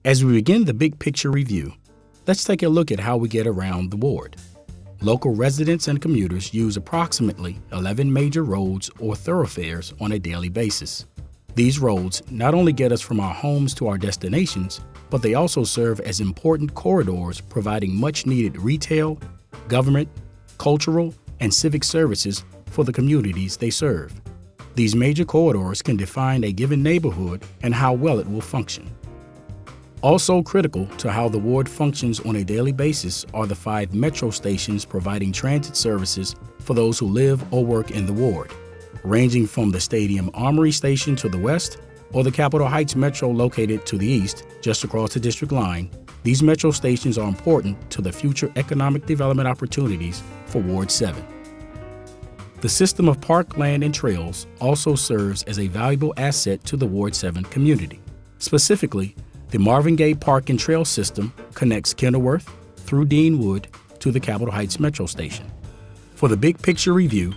As we begin the big picture review, let's take a look at how we get around the ward. Local residents and commuters use approximately 11 major roads or thoroughfares on a daily basis. These roads not only get us from our homes to our destinations, but they also serve as important corridors providing much-needed retail, government, cultural, and civic services for the communities they serve. These major corridors can define a given neighborhood and how well it will function. Also critical to how the ward functions on a daily basis are the 5 metro stations providing transit services for those who live or work in the ward. Ranging from the Stadium Armory Station to the west or the Capitol Heights Metro located to the east, just across the district line, these metro stations are important to the future economic development opportunities for Ward 7. The system of park, land, and trails also serves as a valuable asset to the Ward 7 community. Specifically, the Marvin Gaye Park and Trail system connects Kenilworth through Deanwood to the Capitol Heights Metro Station. For the big picture review,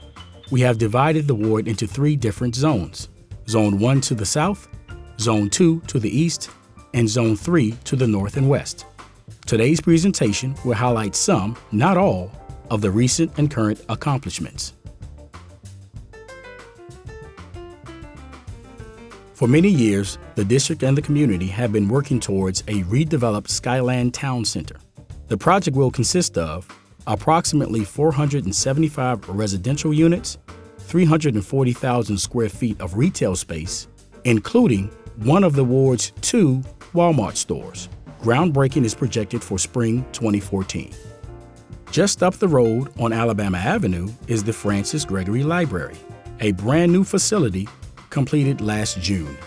we have divided the ward into 3 different zones: Zone 1 to the south, Zone 2 to the east, and Zone 3 to the north and west. Today's presentation will highlight some, not all, of the recent and current accomplishments. For many years, the district and the community have been working towards a redeveloped Skyland Town Center. The project will consist of approximately 475 residential units, 340,000 square feet of retail space, including one of the ward's 2 Walmart stores. Groundbreaking is projected for spring 2014. Just up the road on Alabama Avenue is the Francis Gregory Library, a brand new facility completed last June.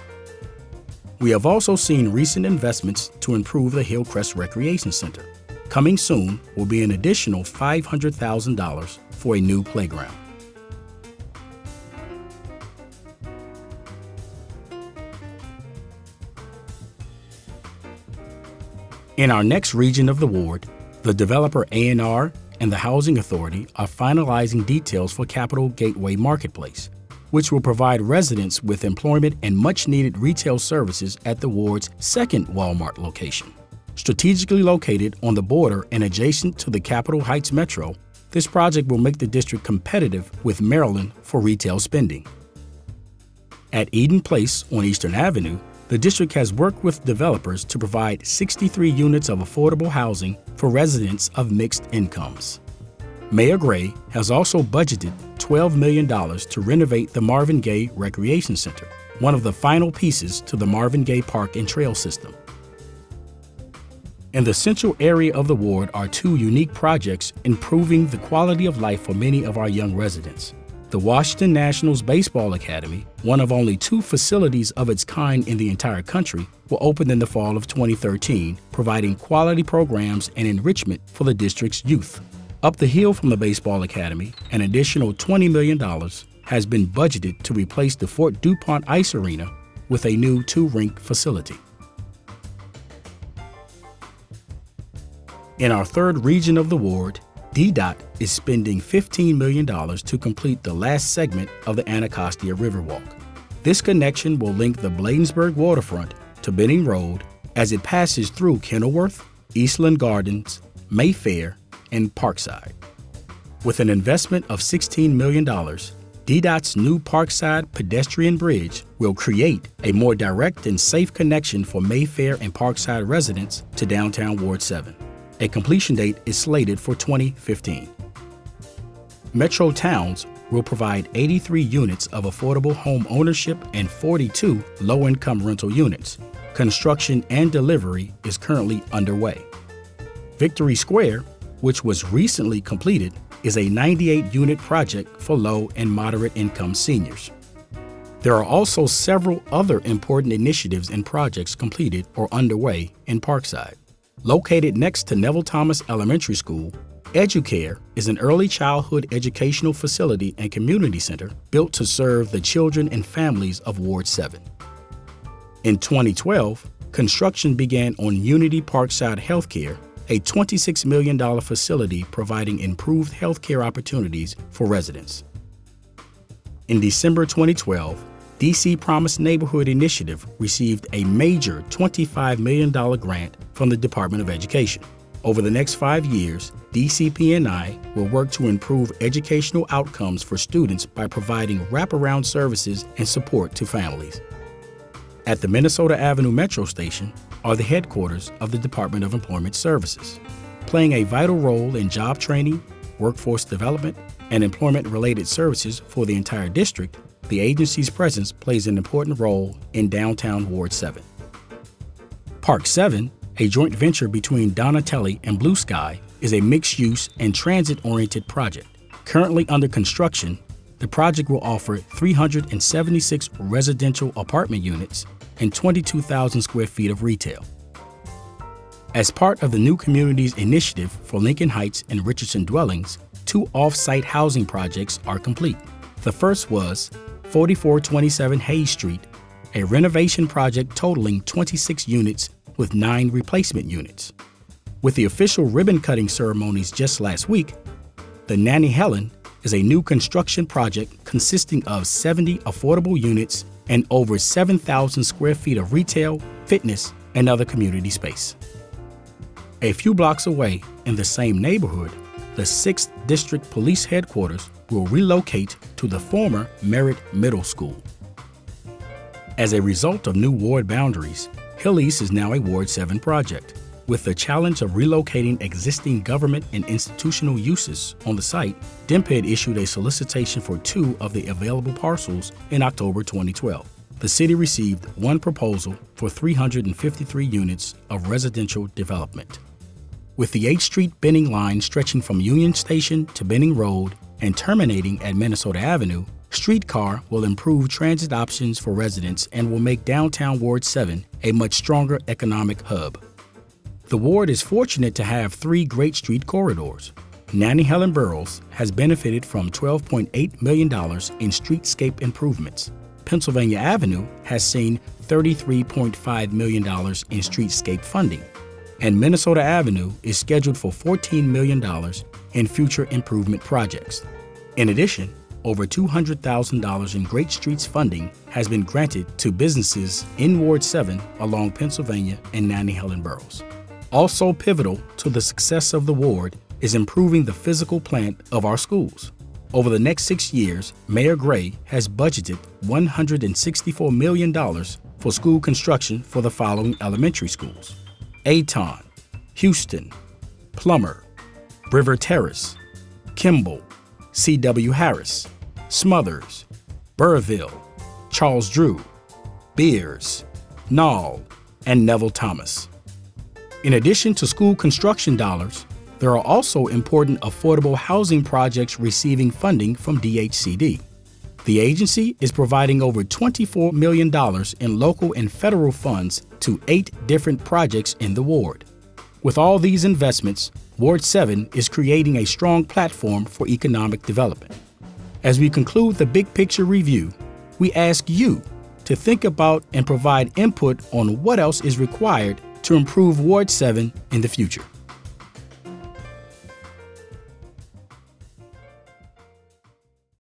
We have also seen recent investments to improve the Hillcrest Recreation Center. Coming soon will be an additional $500,000 for a new playground. In our next region of the ward, the developer A&R and the Housing Authority are finalizing details for Capital Gateway Marketplace, which will provide residents with employment and much-needed retail services at the ward's 2nd Walmart location. Strategically located on the border and adjacent to the Capitol Heights Metro, this project will make the district competitive with Maryland for retail spending. At Eden Place on Eastern Avenue, the district has worked with developers to provide 63 units of affordable housing for residents of mixed incomes. Mayor Gray has also budgeted $12 million to renovate the Marvin Gaye Recreation Center, one of the final pieces to the Marvin Gaye Park and Trail system. In the central area of the ward are 2 unique projects improving the quality of life for many of our young residents. The Washington Nationals Baseball Academy, one of only 2 facilities of its kind in the entire country, will open in the fall of 2013, providing quality programs and enrichment for the district's youth. Up the hill from the Baseball Academy, an additional $20 million has been budgeted to replace the Fort DuPont Ice Arena with a new 2-rink facility. In our 3rd region of the ward, DDOT is spending $15 million to complete the last segment of the Anacostia Riverwalk. This connection will link the Bladensburg waterfront to Benning Road as it passes through Kenilworth, Eastland Gardens, Mayfair, and Parkside. With an investment of $16 million, DDOT's new Parkside pedestrian bridge will create a more direct and safe connection for Mayfair and Parkside residents to downtown Ward 7. A completion date is slated for 2015. Metro Towns will provide 83 units of affordable home ownership and 42 low-income rental units. Construction and delivery is currently underway. Victory Square, which was recently completed, is a 98-unit project for low and moderate income seniors. There are also several other important initiatives and projects completed or underway in Parkside. Located next to Neville Thomas Elementary School, EduCare is an early childhood educational facility and community center built to serve the children and families of Ward 7. In 2012, construction began on Unity Parkside Healthcare, a $26 million facility providing improved healthcare opportunities for residents. In December 2012, DC Promise Neighborhood Initiative received a major $25 million grant from the Department of Education. Over the next 5 years, DCP&I will work to improve educational outcomes for students by providing wraparound services and support to families. At the Minnesota Avenue Metro Station are the headquarters of the Department of Employment Services. Playing a vital role in job training, workforce development, and employment-related services for the entire district, the agency's presence plays an important role in downtown Ward 7. Park 7, a joint venture between Donatelli and Blue Sky, is a mixed-use and transit-oriented project. Currently under construction, the project will offer 376 residential apartment units and 22,000 square feet of retail. As part of the New Communities Initiative for Lincoln Heights and Richardson dwellings, 2 off-site housing projects are complete. The first was 4427 Hayes Street, a renovation project totaling 26 units with 9 replacement units. With the official ribbon-cutting ceremonies just last week, the Nanny Helen is a new construction project consisting of 70 affordable units and over 7,000 square feet of retail, fitness, and other community space. A few blocks away in the same neighborhood, the 6th District Police Headquarters will relocate to the former Merritt Middle School. As a result of new ward boundaries, Hill East is now a Ward 7 project. With the challenge of relocating existing government and institutional uses on the site, DMPED issued a solicitation for 2 of the available parcels in October 2012. The city received 1 proposal for 353 units of residential development. With the 8th Street Benning line stretching from Union Station to Benning Road and terminating at Minnesota Avenue, streetcar will improve transit options for residents and will make downtown Ward 7 a much stronger economic hub. The ward is fortunate to have 3 great street corridors. Nanny Helen Burroughs has benefited from $12.8 million in streetscape improvements. Pennsylvania Avenue has seen $33.5 million in streetscape funding. And Minnesota Avenue is scheduled for $14 million in future improvement projects. In addition, over $200,000 in Great Streets funding has been granted to businesses in Ward 7 along Pennsylvania and Nanny Helen Burroughs. Also pivotal to the success of the ward is improving the physical plant of our schools. Over the next 6 years, Mayor Gray has budgeted $164 million for school construction for the following elementary schools: Aton, Houston, Plummer, River Terrace, Kimball, C.W. Harris, Smothers, Burrville, Charles Drew, Beers, Nall, and Neville Thomas. In addition to school construction dollars, there are also important affordable housing projects receiving funding from DHCD. The agency is providing over $24 million in local and federal funds to 8 different projects in the ward. With all these investments, Ward 7 is creating a strong platform for economic development. As we conclude the big picture review, we ask you to think about and provide input on what else is required to improve Ward 7 in the future.